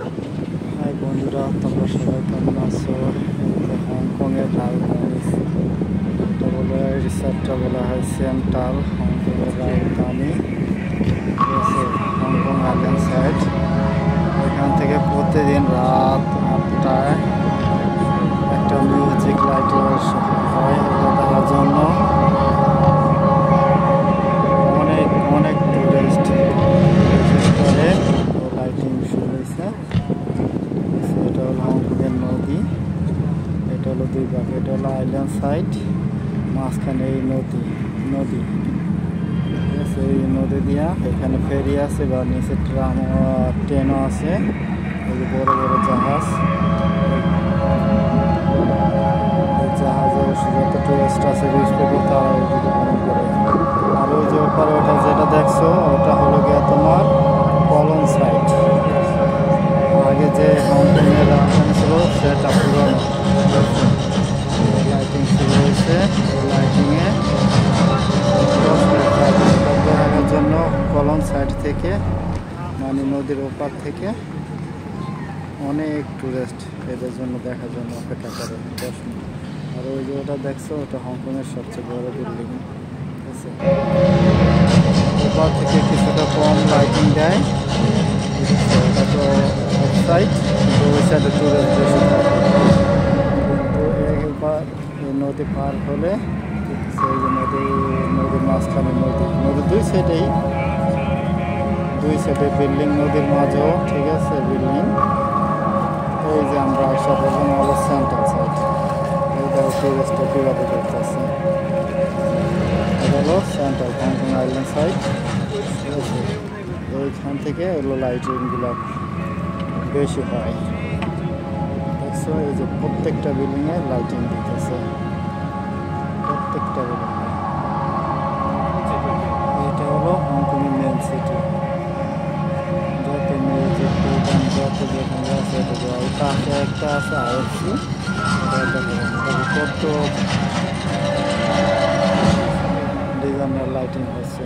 High বন্ধুরা, তোমরা সবাই কেমন আছো? হংকংয়ের রাজধানী, এটা বলে রিসর্টটা বলা হয় সেন্ট্রাল হংকংয়ের রাজধানী, ঠিক আছে, হংকং আইল্যান্ড সাইড। এখান থেকে প্রতিদিন রাত 8টায় একটা মিউজিক লাইট হয়, এটা দেখার জন্য অনেক অনেক টুরিস্ট করে। লাইটিং শুরু হয়েছে। এটা হলো হংকংয়ের নদী, এটা হলো দুই ভাগ, এটা হলো আইল্যান্ড সাইড, মাঝখানে এই নদী ঠিক আছে। এই নদী দিয়া এখানে ফেরি আছে বা নিচে ট্রেনও আছে, এই যে বড় বড় জাহাজ, জাহাজে যত টুরিস্ট আছে রিস্পেক্ট তারা ওইদিকে ভ্রমণ করে। আর ওই যে ওপারে ওটা যেটা দেখছো ওটা হলো গিয়া তোমার কলন সাইড। আগে যে হংকংয়ের রাজধানী ছিল সেটা পুরনো, লাইটিং শুরু হয়েছে। লাইটিংয়ে দেখার জন্য কলন সাইড থেকে, মানে নদীর ওপার থেকে অনেক টুরিস্ট এদের জন্য দেখার জন্য অপেক্ষা করে 10 মিনিট। আর ওই যে ওটা দেখছো ওটা হংকংয়ের সবচেয়ে বড় বিল্ডিং, ঠিক আছে। ওপার থেকে কিছুটা কম লাইটিং দেয়, এটা তো অফ সাইড, কিন্তু ওই সাইডে টুরিস্ট বেশি থাকে। কিন্তু এবার এই নদী পার হলে, ঠিক আছে, এই যে নদীর মাঝখানে নদীর দুই সাইডে বিল্ডিং, নদীর মাঝেও, ঠিক আছে, বিল্ডিং। এই যে আমরা আসা বললাম হলো সেন্ট্রাল সাইড, এইটা টুরিস্টটা কীভাবে করতেছে। এটা হলো সেন্ট্রাল হংকং আইল্যান্ড সাইড, ঠিক আছে। এইখান থেকে হলো লাইটিংগুলো বেশি হয়, দেখছো। এই যে প্রত্যেকটা বিল্ডিংয়ে লাইটিং দিতেছে, প্রত্যেকটা বিল্ডিং। এটা হলো হংকংয়ের মেন সিটি, যত মিউজিক প্রোগ্রাম যত যেখানে আছে ওই পাশে একটা আছে আইএফসি, কত ডিজাইনের লাইটিং হচ্ছে।